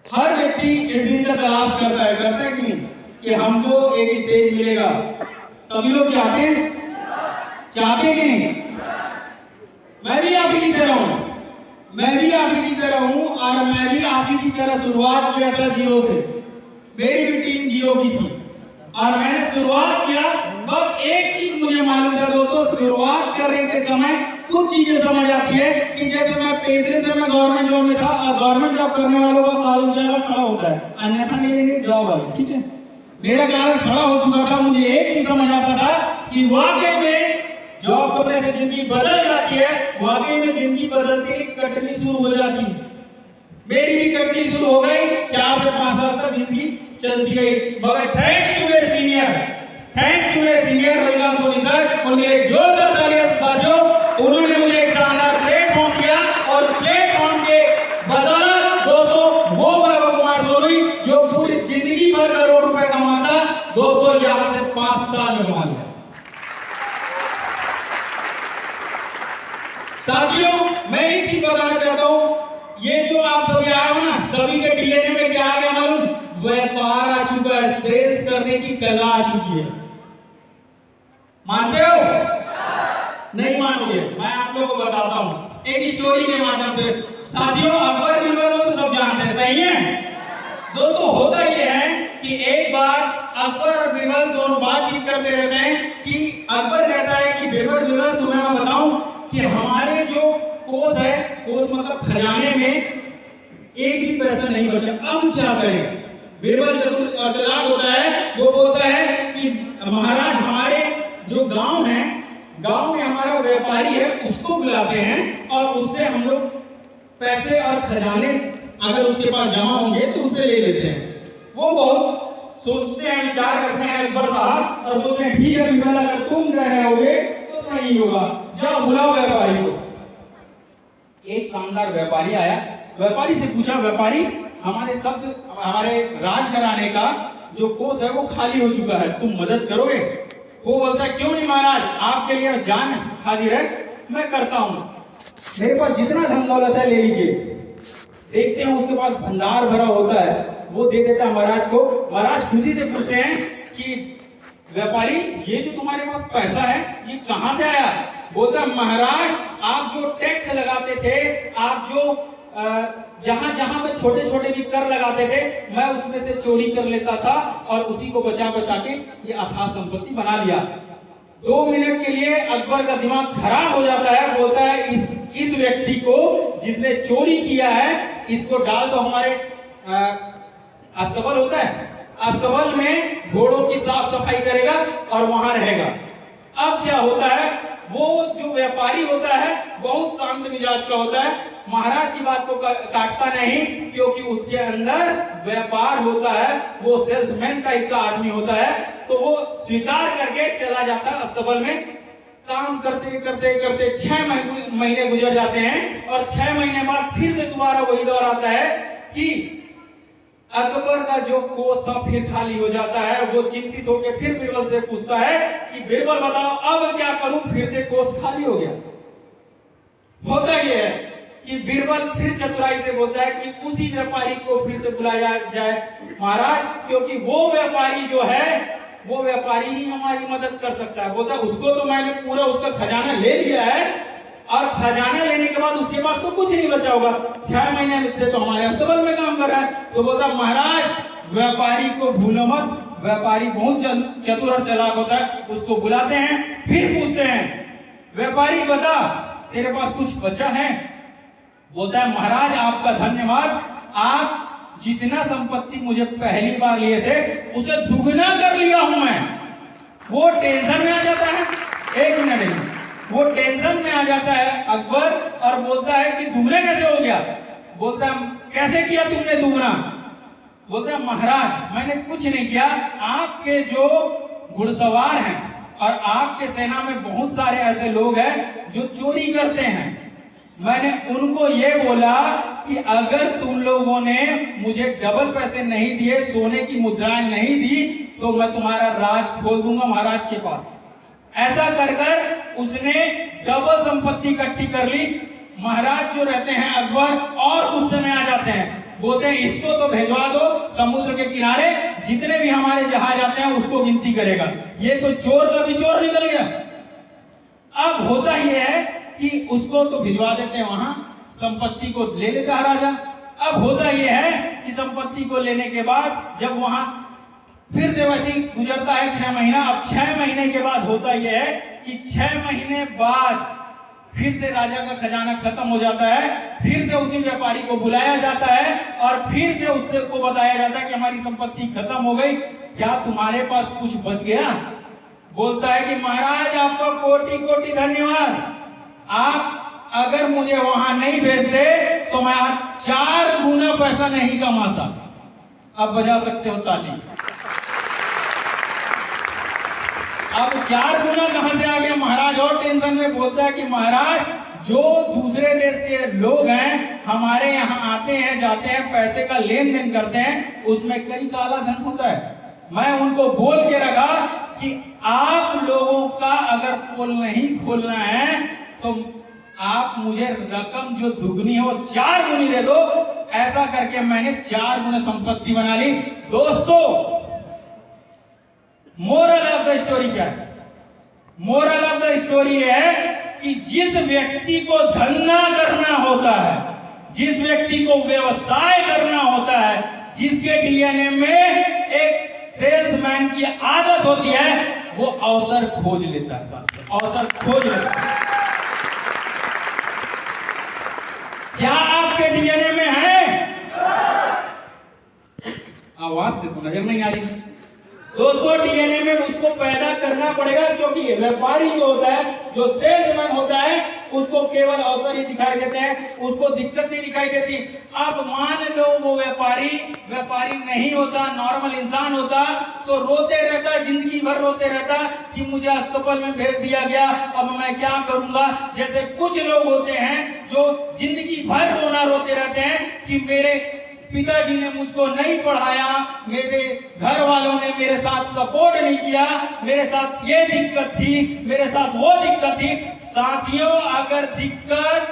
हर व्यक्ति इस दिन का तलाश करता है कि नहीं, कि हमको एक स्टेज मिलेगा। सभी लोग चाहते हैं कि नहीं? मैं भी आप ही की तरह हूं, और मैं भी आप ही की तरह शुरुआत किया था जीरो से। मेरी भी टीम जीरो की थी और मैंने शुरुआत किया। बस एक चीज मुझे मालूम था दोस्तों, शुरुआत करने के समय कुछ चीजें समझ आती है कि जैसे मैं पैसे से मैं गवर्नमेंट जॉब में था, और गवर्नमेंट जॉब करने वालों का कॉलम ज्यादा खड़ा होता है, अन्यथा नहीं लेंगे जॉब वाले, ठीक है। मेरा कारण खड़ा हो चुका था। मुझे एक चीज समझ आता था कि वाकई में जॉब करने से जिंदगी बदल जाती है, वाकई में जिंदगी बदलती है, कटनी शुरू हो जाती है। मेरी भी कटनी शुरू हो गई। 4 से 5 साल तक जिंदगी चलती रही, मगर थैंक्स टू मेरे सीनियर रविलाल सोनी सर, उनके एक जोरदार तालियां साथियों, उन्होंने मुझे एक शानदार प्लेटफॉर्म दिया, और उस प्लेटफॉर्म के बदौलत दोस्तों वो वैभव कुमार सोनी जो पूरी जिंदगी भर करोड़ रुपए कमाता, दोस्तों यहां से 5 साल में कमा लिया। साथियों, मैं एक चीज बताना चाहता हूं, ये जो आप सभी आए हो ना, सभी के डीएनए में क्या आ गया मालूम? व्यापार आ चुका है, सेल्स करने की कला आ चुकी है। मानते हो? नहीं मानोगे? मैं आप लोगों को बताता हूं एक स्टोरी के माध्यम से। साथियों, अकबर बीरबल तो सब जानते हैं, सही है दोस्तों। होता यह है कि एक बार अकबर और बीरबल दोनों बातचीत करते रहते हैं कि अकबर कहता है कि बीरबल तुम्हें मैं बताऊं कि हमारे जो कोष है, कोष मतलब खजाने में एक भी पैसा नहीं बचा, अब क्या करें? बीरबल चतुर और चालाक होता है, वो बोलता है कि महाराज, हमारे जो गांव है, गांव में हमारा व्यापारी है, उसको बुलाते हैं और उससे हम लोग पैसे और खजाने अगर उसके पास जमा होंगे तो उससे ले लेते हैं। वो बहुत सोचते हैं, विचार करते हैं अकबर साहब, और बोलते हैं ठीक है बीरबल, अगर तुम कह रहे होगे तो सही होगा, जाओ बुलाओ व्यापारी को। एक शानदार व्यापारी आया, व्यापारी से पूछा, व्यापारी हमारे राज घराने का जो कोष है वो खाली हो चुका है, तुम मदद करोगे? वो बोलता है क्यों नहीं महाराज, आपके लिए जान हाजिर है, मैं करता हूं, मेरे पास जितना धन दौलत है ले लीजिए। देखते हैं उसके पास भंडार भरा होता है, वो दे देता है महाराज को। महाराज खुशी से पूछते हैं कि व्यापारी, ये जो तुम्हारे पास पैसा है ये कहां से आया? बोलता महाराज, आप जो टैक्स लगाते थे, आप जो जहां जहां पे छोटे छोटे भी कर लगाते थे, मैं उसमें से चोरी कर लेता था और उसी को बचा बचा के ये अथाह संपत्ति बना लिया। 2 मिनट के लिए अकबर का दिमाग खराब हो जाता है, बोलता है इस व्यक्ति को जिसने चोरी किया है, इसको डाल दो हमारे अस्तबल होता है, अस्तबल में घोड़ों की साफ सफाई करेगा और वहां रहेगा। अब क्या होता है, वो जो व्यापारी होता है बहुत शांत मिजाज का होता है, महाराज की बात को काटता नहीं, क्योंकि उसके अंदर व्यापार होता है, वो सेल्समैन टाइप का आदमी होता है। तो वो स्वीकार करके चला जाता है अस्तबल में। काम करते करते करते 6 महीने गुजर जाते हैं, और 6 महीने बाद फिर से दोबारा वही दौर आता है कि अकबर का जो कोष था फिर खाली हो जाता है। वो चिंतित होकर फिर बीरबल से पूछता है कि बीरबल बताओ अब क्या करूं, फिर से कोष खाली हो गया। होता यह है कि बीरबल फिर चतुराई से बोलता है कि उसी व्यापारी को फिर से बुलाया जाए महाराज, क्योंकि वो व्यापारी जो है, वो व्यापारी ही हमारी मदद कर सकता है। बोलता है उसको तो मैंने पूरा उसका खजाना ले लिया है, और खजाना लेने के बाद उसके पास तो कुछ नहीं बचा होगा, 6 महीने से तो हमारे अस्तबल में काम कर रहा है। तो बोलता महाराज व्यापारी को भूलो मत, व्यापारी बहुत चतुर और चालाक होता है। उसको बुलाते हैं, फिर पूछते हैं व्यापारी बता तेरे पास कुछ बचा है? बोलता है महाराज आपका धन्यवाद, आप जितना संपत्ति मुझे पहली बार लिए थे उसे दुगना कर लिया हूं मैं। वो टेंशन में आ जाता है, एक मिनट, वो टेंशन में आ जाता है अकबर, और बोलता है कि दुगना कैसे हो गया? बोलता है कैसे किया तुमने दुगना? बोलता है महाराज मैंने कुछ नहीं किया, आपके जो घुड़सवार हैं और आपके सेना में बहुत सारे ऐसे लोग हैं जो चोरी करते हैं, मैंने उनको ये बोला कि अगर तुम लोगों ने मुझे डबल पैसे नहीं दिए, सोने की मुद्राएं नहीं दी, तो मैं तुम्हारा राज खोल दूंगा महाराज के पास। ऐसा कर कर उसने डबल संपत्ति इकट्ठी कर ली। महाराज जो रहते हैं अकबर और गुस्से में आ जाते हैं, बोलते हैं इसको तो भेजवा दो समुद्र के किनारे, जितने भी हमारे जहाज आते हैं उसको गिनती करेगा। ये तो चोर का भी चोर निकल गया। अब होता यह है कि उसको तो भिजवा देते हैं वहां, संपत्ति को ले लेता है राजा। अब होता यह है कि संपत्ति को लेने के बाद जब वहां फिर से वैसे गुजरता है 6 महीना। अब 6 महीने के बाद होता यह है कि 6 महीने बाद फिर से राजा का खजाना खत्म हो जाता है, फिर से उसी व्यापारी को बुलाया जाता है और फिर से उससे को बताया जाता है कि हमारी संपत्ति खत्म हो गई, क्या तुम्हारे पास कुछ बच गया? बोलता है कि महाराज आपका कोटि कोटि धन्यवाद, आप अगर मुझे वहां नहीं भेजते तो मैं आज 4 गुना पैसा नहीं कमाता। आप बजा सकते हो ताली। अब 4 गुना कहां से आ गया? महाराज और टेंशन में बोलता है कि महाराज जो दूसरे देश के लोग हैं हमारे यहाँ आते हैं जाते हैं, पैसे का लेन देन करते हैं, उसमें कई काला धन होता है। मैं उनको बोल के रखा कि आप लोगों का अगर पोल नहीं खोलना है तो आप मुझे रकम जो दुगनी हो 4 गुनी दे दो। ऐसा करके मैंने 4 गुना संपत्ति बना ली। दोस्तों, मोरल ऑफ द स्टोरी क्या है? मोरल ऑफ द स्टोरी है कि जिस व्यक्ति को धंधा करना होता है, जिस व्यक्ति को व्यवसाय करना होता है, जिसके डीएनए में एक सेल्समैन की आदत होती है, वो अवसर खोज लेता है। साथ अवसर खोज लेता है। क्या आपके डीएनए में है? आवाज से तो नजर नहीं आ रही। दोस्तों, डीएनए में उसको पैदा करना पड़ेगा, क्योंकि व्यापारी जो होता है, जो सेल्समैन होता है, उसको केवल अवसर ही दिखाई देते हैं, उसको दिक्कत नहीं दिखाई देती। अब मान लो वो व्यापारी नहीं होता, नॉर्मल इंसान होता तो रोते रहता, जिंदगी भर रोते रहता कि मुझे अस्पताल में भेज दिया गया, अब मैं क्या करूंगा। जैसे कुछ लोग होते हैं जो जिंदगी भर रोते रहते हैं कि मेरे पिताजी ने मुझको नहीं पढ़ाया, मेरे घर वालों ने मेरे साथ सपोर्ट नहीं किया, मेरे साथ ये दिक्कत थी, मेरे साथ वो दिक्कत थी। साथियों, अगर दिक्कत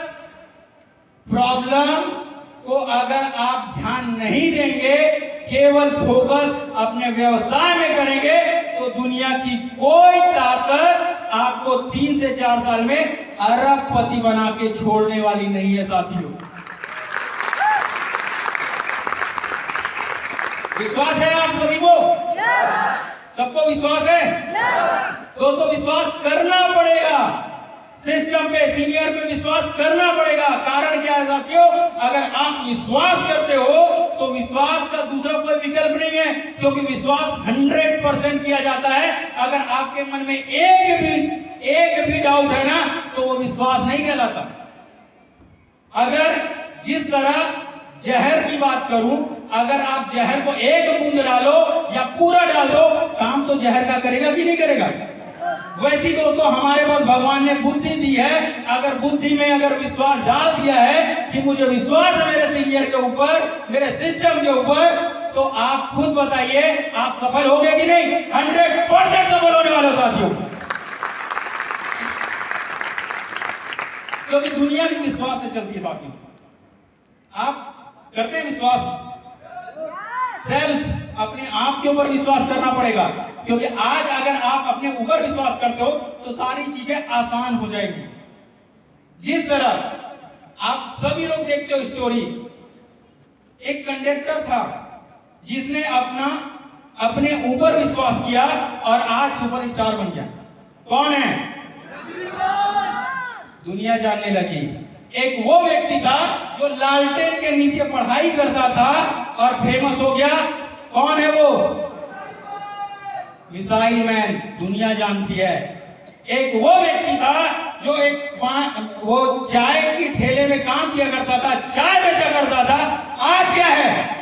प्रॉब्लम को अगर आप ध्यान नहीं देंगे, केवल फोकस अपने व्यवसाय में करेंगे, तो दुनिया की कोई ताकत आपको 3 से 4 साल में अरबपति बना के छोड़ने वाली नहीं है। साथियों, विश्वास है आप सभी को? सबको विश्वास है? दोस्तों, विश्वास करना पड़ेगा सिस्टम पे, सीनियर पे विश्वास करना पड़ेगा। कारण क्या है साथियों? अगर आप विश्वास करते हो तो विश्वास का दूसरा कोई विकल्प नहीं है, क्योंकि विश्वास 100% किया जाता है। अगर आपके मन में एक भी डाउट है ना, तो वो विश्वास नहीं कहलाता। अगर जिस तरह जहर की बात करूं, अगर आप जहर को 1 बूंद डालो या पूरा डाल दो, काम तो जहर का करेगा कि नहीं करेगा? वैसी दोस्तों, हमारे पास भगवान ने बुद्धि दी है। अगर बुद्धि में अगर विश्वास डाल दिया है कि मुझे विश्वास है मेरे सीनियर के ऊपर, मेरे सिस्टम के ऊपर, तो आप खुद बताइए आप सफल होंगे कि नहीं? 100% सफल होने वाले साथियों, क्योंकि दुनिया भी विश्वास से चलती है। साथियों, आप करते हैं विश्वास? सेल्फ, अपने आप के ऊपर विश्वास करना पड़ेगा, क्योंकि आज अगर आप अपने ऊपर विश्वास करते हो तो सारी चीजें आसान हो जाएगी। जिस तरह आप सभी लोग देखते हो स्टोरी, एक कंडक्टर था जिसने अपने ऊपर विश्वास किया और आज सुपरस्टार बन गया। कौन है? दुनिया जानने लगी। एक वो व्यक्ति था जो लालटेन के नीचे पढ़ाई करता था और फेमस हो गया। कौन है वो? मिसाइल मैन, दुनिया जानती है। एक वो व्यक्ति था जो वो चाय की ठेले में काम किया करता था, चाय बेचा करता था, आज क्या है?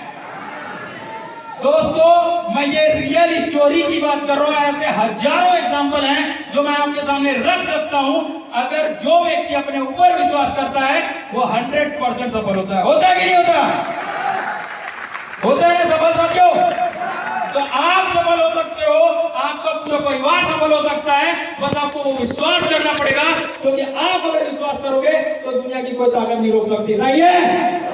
दोस्तों, मैं ये रियल स्टोरी की बात कर रहा हूं। ऐसे हजारों एग्जांपल हैं जो मैं आपके सामने रख सकता हूं। अगर जो व्यक्ति अपने ऊपर विश्वास करता है वो 100% सफल होता है। होता है कि नहीं होता? होता है ना सफल साथियों? तो आप सफल हो सकते हो, आपका पूरा परिवार सफल हो सकता है। बस आपको वो विश्वास करना पड़ेगा, क्योंकि आप अगर विश्वास करोगे तो दुनिया की कोई ताकत नहीं रोक सकती। सही है?